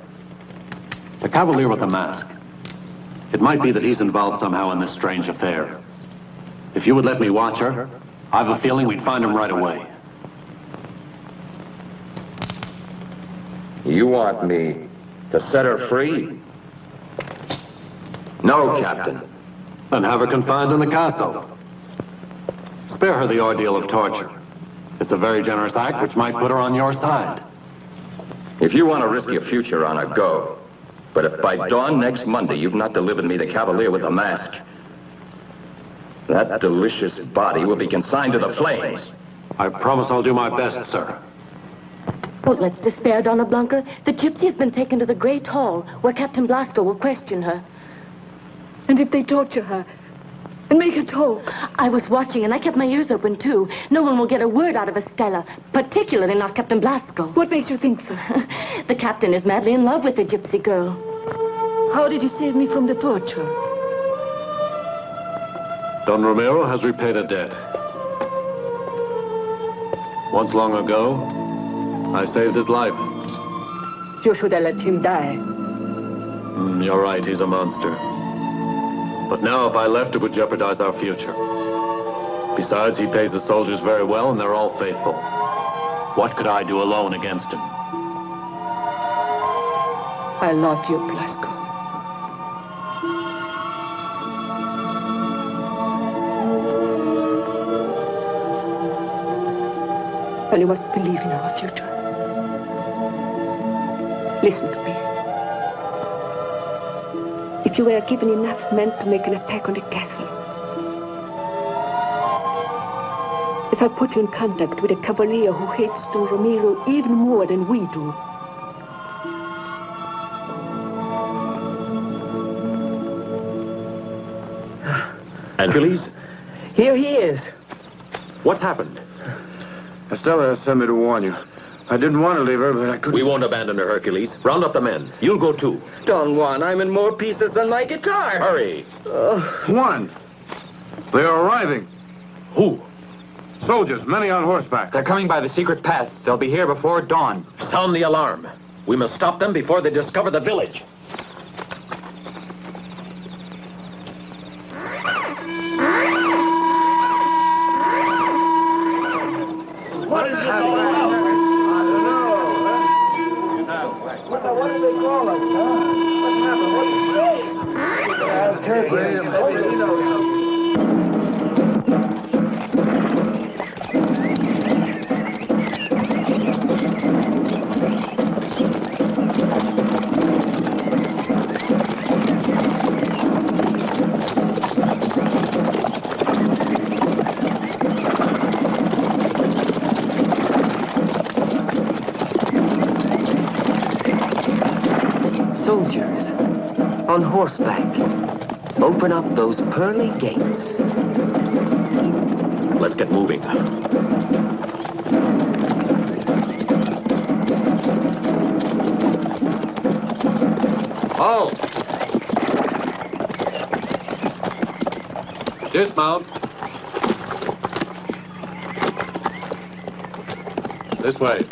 The cavalier with the mask. It might be that he's involved somehow in this strange affair. If you would let me watch her, I have a feeling we'd find him right away. You want me to set her free? No, Captain. Then have her confined in the castle. Spare her the ordeal of torture. It's a very generous act which might put her on your side. If you want to risk your future on her, go. But if by dawn next Monday you've not delivered me the cavalier with the mask, that delicious body will be consigned to the flames. I promise I'll do my best, sir. Don't let's despair, Donna Blanca. The gypsy has been taken to the Great Hall, where Captain Blasco will question her. And if they torture her and make her talk? I was watching, and I kept my ears open, too. No one will get a word out of Estella, particularly not Captain Blasco. What makes you think so? The captain is madly in love with the gypsy girl. How did you save me from the torture? Don Ramiro has repaid a debt. Once long ago, I saved his life. You should have let him die. You're right, he's a monster. But now if I left, it would jeopardize our future. Besides, he pays the soldiers very well, and they're all faithful. What could I do alone against him? I love you, Blasco. And you must believe in our future. Listen to me. If you were given enough men to make an attack on the castle, if I put you in contact with a cavalier who hates Don Ramiro even more than we do, Hercules? Here he is. What's happened? Estella sent me to warn you. I didn't want to leave her, but I couldn't. We won't abandon her, Hercules. Round up the men. You'll go too. Don Juan, I'm in more pieces than my guitar. Hurry. Juan! They are arriving. Who? Soldiers, many on horseback. They're coming by the secret path. They'll be here before dawn. Sound the alarm. We must stop them before they discover the village. What is it all about? I don't know. What do they call us, huh? What happened? What did you say? Ask Hercules. Maybe he knows something. Soldiers, on horseback, open up those pearly gates. Let's get moving. Halt! Dismount. This way.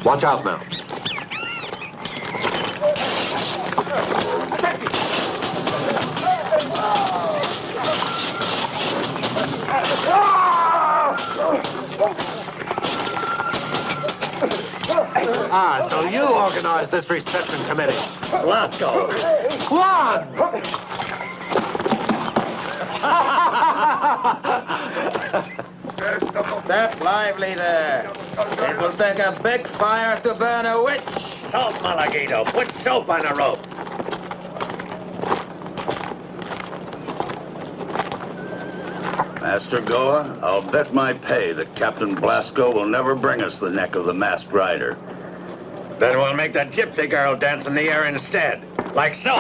Watch out now. Ah, so you organized this reception committee. Blasco! Juan! Step lively there. It will take a big fire to burn a witch. Soap, Malaguito. Put soap on a rope. Master Goa, I'll bet my pay that Captain Blasco will never bring us the neck of the masked rider. Then we'll make that gypsy girl dance in the air instead. Like so.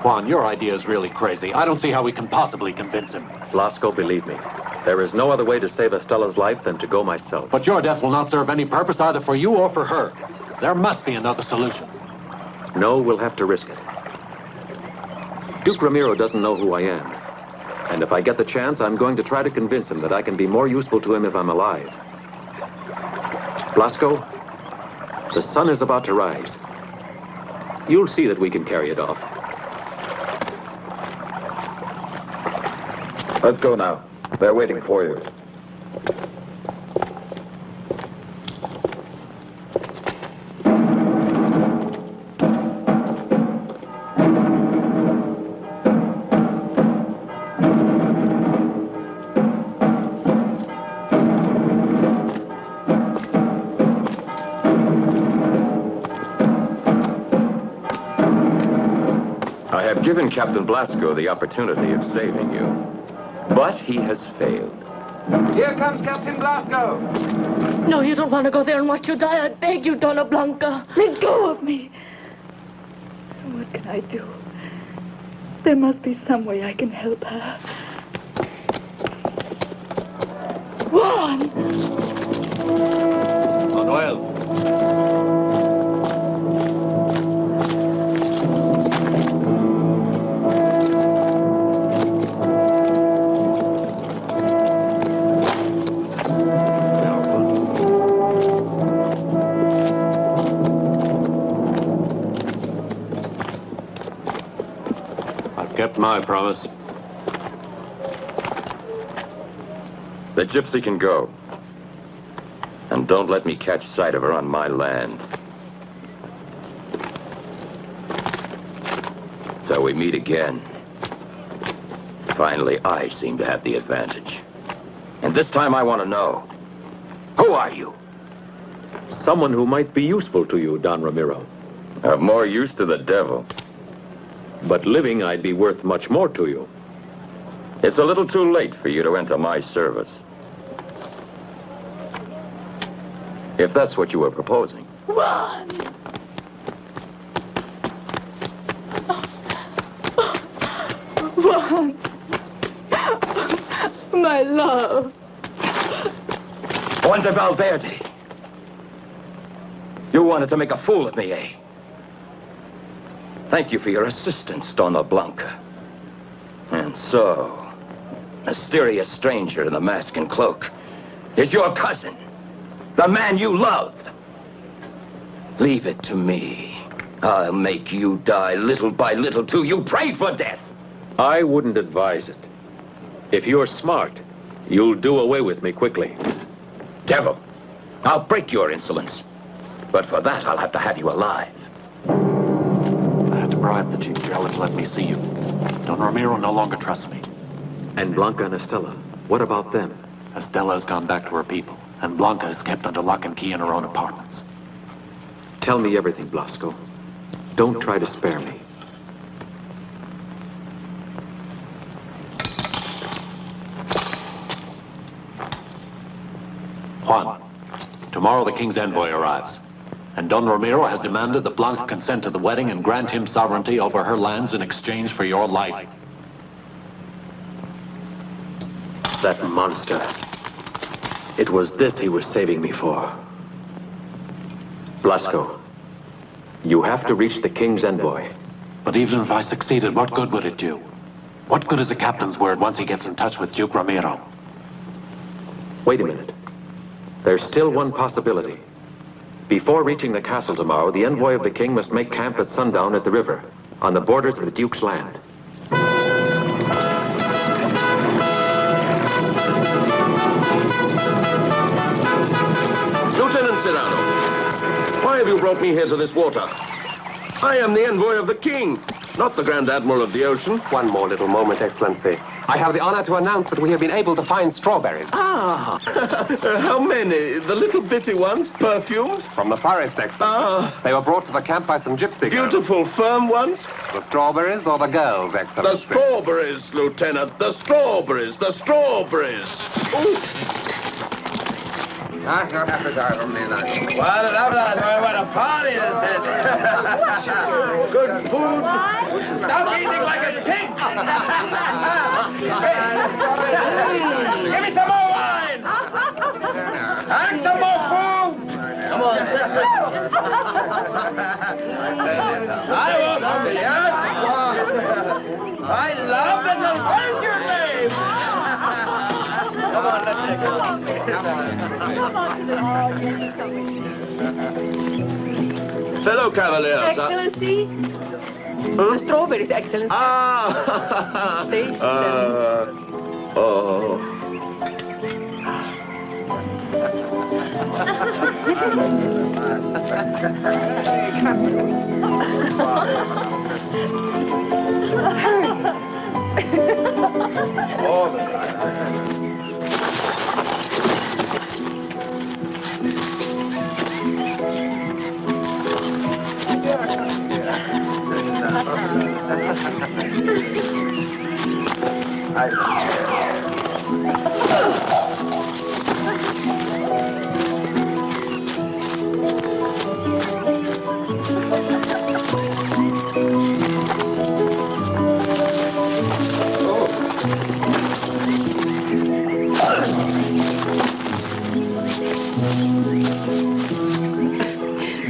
Juan, your idea is really crazy. I don't see how we can possibly convince him. Blasco, believe me, there is no other way to save Estella's life than to go myself. But your death will not serve any purpose either for you or for her. There must be another solution. No, we'll have to risk it. Duke Ramiro doesn't know who I am. And if I get the chance, I'm going to try to convince him that I can be more useful to him if I'm alive. Blasco, the sun is about to rise. You'll see that we can carry it off. Let's go now. They're waiting for you. I have given Captain Blasco the opportunity of saving you. But he has failed. Here comes Captain Blasco. No, you don't want to go there and watch you die. I beg you, Donna Blanca. Let go of me. What can I do? There must be some way I can help her. Juan! Manuel. My promise. The gypsy can go. And don't let me catch sight of her on my land. So we meet again. Finally, I seem to have the advantage. And this time I want to know, who are you? Someone who might be useful to you, Don Ramiro. Of more use to the devil. But living, I'd be worth much more to you. It's a little too late for you to enter my service. If that's what you were proposing. Juan! Juan! My love! Juan de Valverde! You wanted to make a fool of me, eh? Thank you for your assistance, Donna Blanca. And so, mysterious stranger in the mask and cloak is your cousin, the man you love. Leave it to me. I'll make you die little by little too. You prayed for death. I wouldn't advise it. If you're smart, you'll do away with me quickly. Devil, I'll break your insolence. But for that, I'll have to have you alive. I had to bribe the chief jailer to let me see you. Don Ramiro no longer trusts me. And Blanca and Estella, what about them? Estella has gone back to her people, and Blanca is kept under lock and key in her own apartments. Tell me everything, Blasco. Don't try to spare me. Juan, tomorrow the king's envoy arrives. And Don Ramiro has demanded that Blanca consent to the wedding and grant him sovereignty over her lands in exchange for your life. That monster. It was this he was saving me for. Blasco, you have to reach the king's envoy. But even if I succeeded, what good would it do? What good is a captain's word once he gets in touch with Duke Ramiro? Wait a minute. There's still one possibility. Before reaching the castle tomorrow, the envoy of the king must make camp at sundown at the river, on the borders of the Duke's land. Lieutenant Serrano, why have you brought me here to this water? I am the envoy of the king, not the Grand Admiral of the ocean. One more little moment, Excellency. I have the honor to announce that we have been able to find strawberries. Ah, how many? The little bitty ones, perfumed? From the forest, Excellency. Ah. They were brought to the camp by some gypsy girls. Beautiful, firm ones? The strawberries or the girls, Excellency? The strawberries, Lieutenant. The strawberries. The strawberries. Ooh. What a party this is. Good food. Stop eating like a pig. Give me some more wine. And some more food. Come on. I want some, yes. I love it. Where's your name? Come on, let's take it. Fellow cavaliers. Excellency? The strawberries, Excellency. Ah! Taste oh. All the time.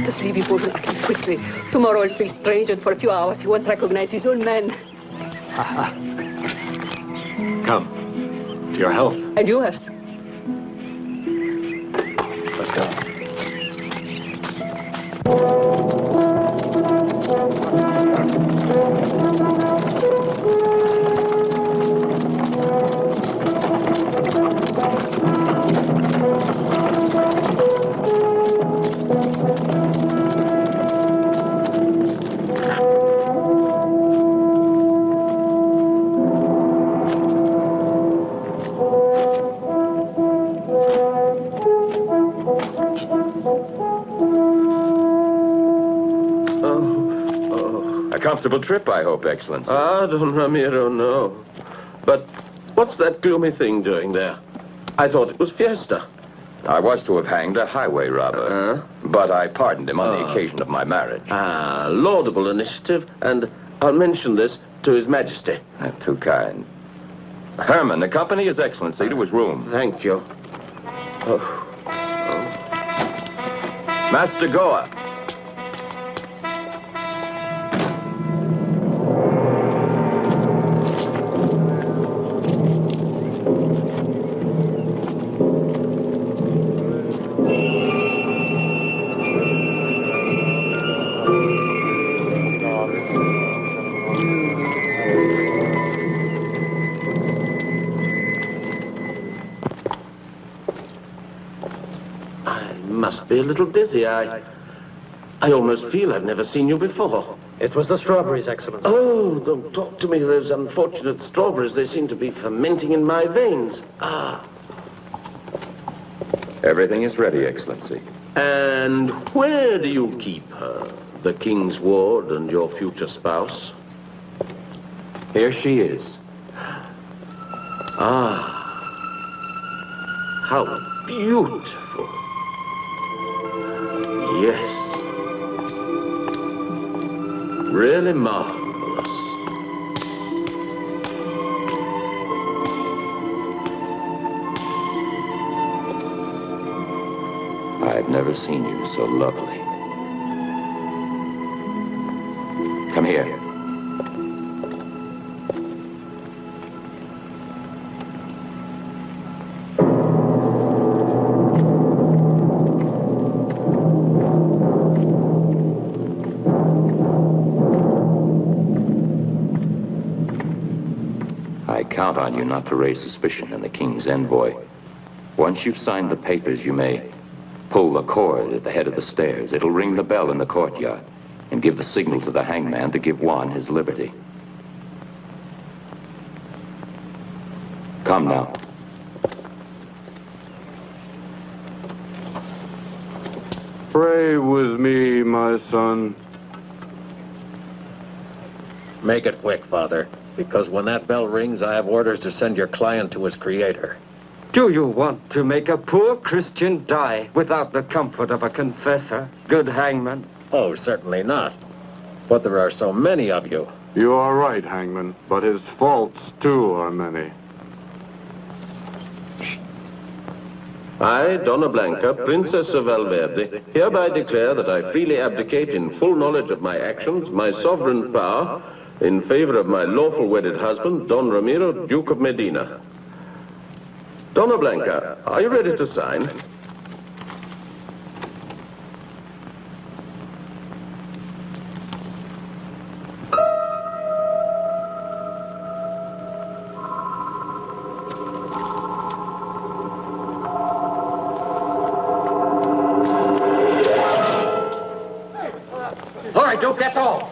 The sleepy boy will act quickly. Tomorrow he'll feel strange, and for a few hours he won't recognize his own men. Come. To your health. And yours. Let's go. comfortable trip, I hope, Excellency. Ah, Don Ramiro, no. But what's that gloomy thing doing there? I thought it was fiesta. I was to have hanged a highway robber, but I pardoned him on the occasion of my marriage. Ah, laudable initiative, and I'll mention this to His Majesty. Too kind. Herman, accompany His Excellency to his room. Thank you. Master Goa. Must be a little dizzy. I almost feel I've never seen you before. It was the strawberries, Excellency. Oh, don't talk to me of those unfortunate strawberries. They seem to be fermenting in my veins. Everything is ready, Excellency. And where do you keep her? The king's ward and your future spouse? Here she is. How beautiful. Yes. Really marvelous. I've never seen you so lovely. Come here. I count on you not to raise suspicion in the king's envoy. Once you've signed the papers, you may pull the cord at the head of the stairs. It'll ring the bell in the courtyard and give the signal to the hangman to give Juan his liberty. Come now. Pray with me, my son. Make it quick, Father, because when that bell rings, I have orders to send your client to his creator. Do you want to make a poor Christian die without the comfort of a confessor, good hangman? Oh, certainly not. But there are so many of you. You are right, hangman, but his faults, too, are many. I, Donna Blanca, Princess of Valverde, hereby declare that I freely abdicate in full knowledge of my actions, my sovereign power, in favor of my lawful wedded husband, Don Ramiro, Duke of Medina. Donna Blanca, are you ready to sign? All right, Duke, that's all.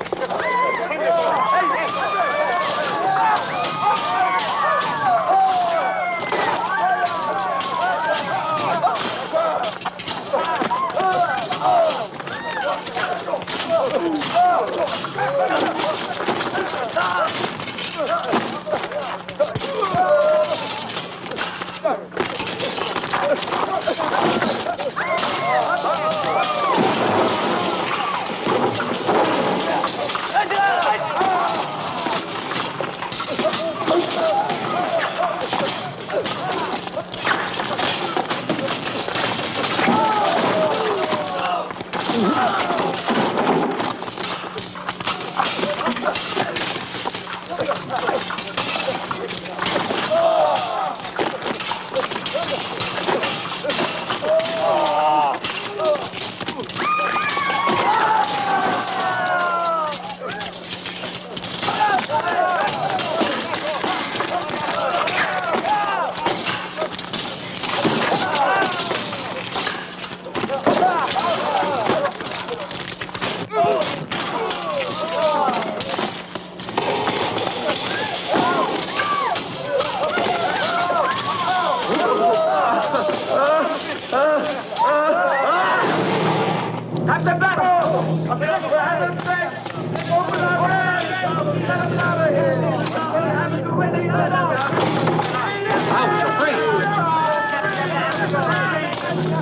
Let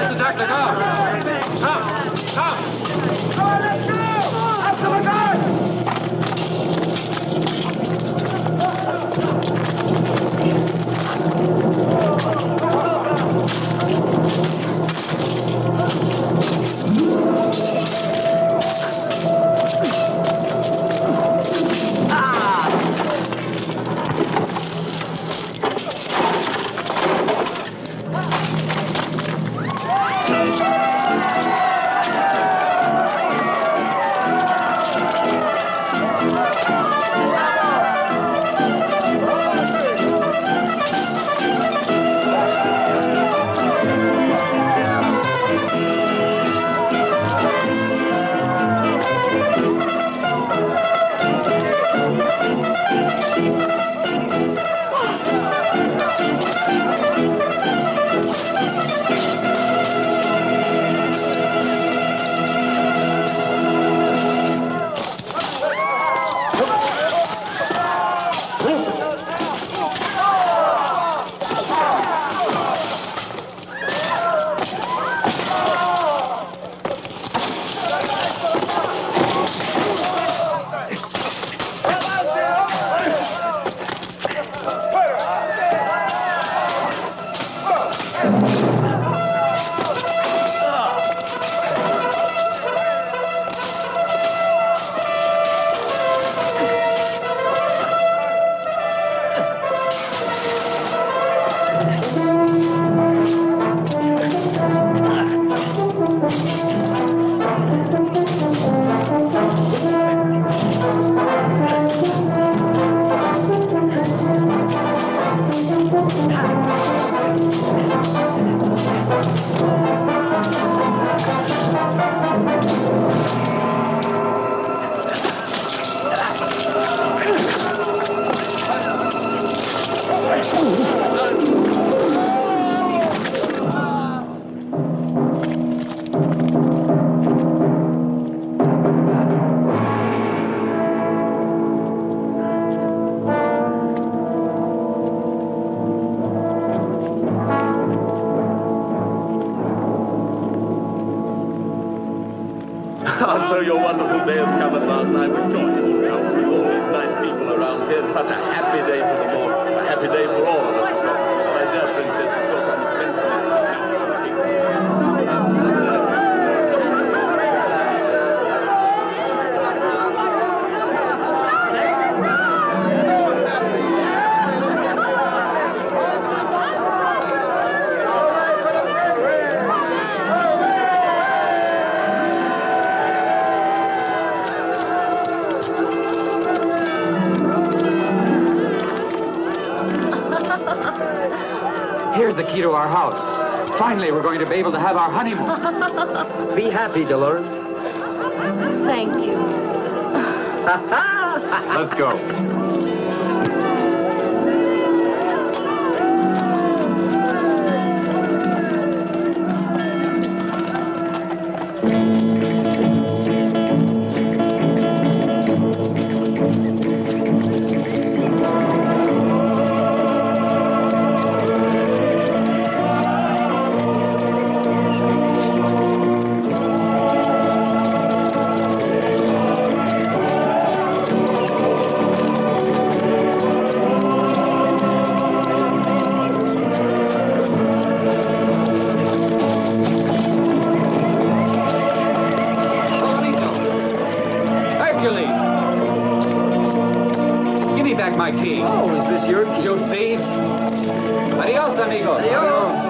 the doctor go. Come. Let's go. After the guard. So your wonderful day has come at last. I'm rejoiced to come with all these nice people around here. It's such a happy day for them all. A happy day for all of us. My dear princess, of course I'm Here's the key to our house. Finally, we're going to be able to have our honeymoon. Be happy, Dolores. Thank you. Let's go. Give me back my key. Oh, is this your key? You thief. Adios, amigo. Adios.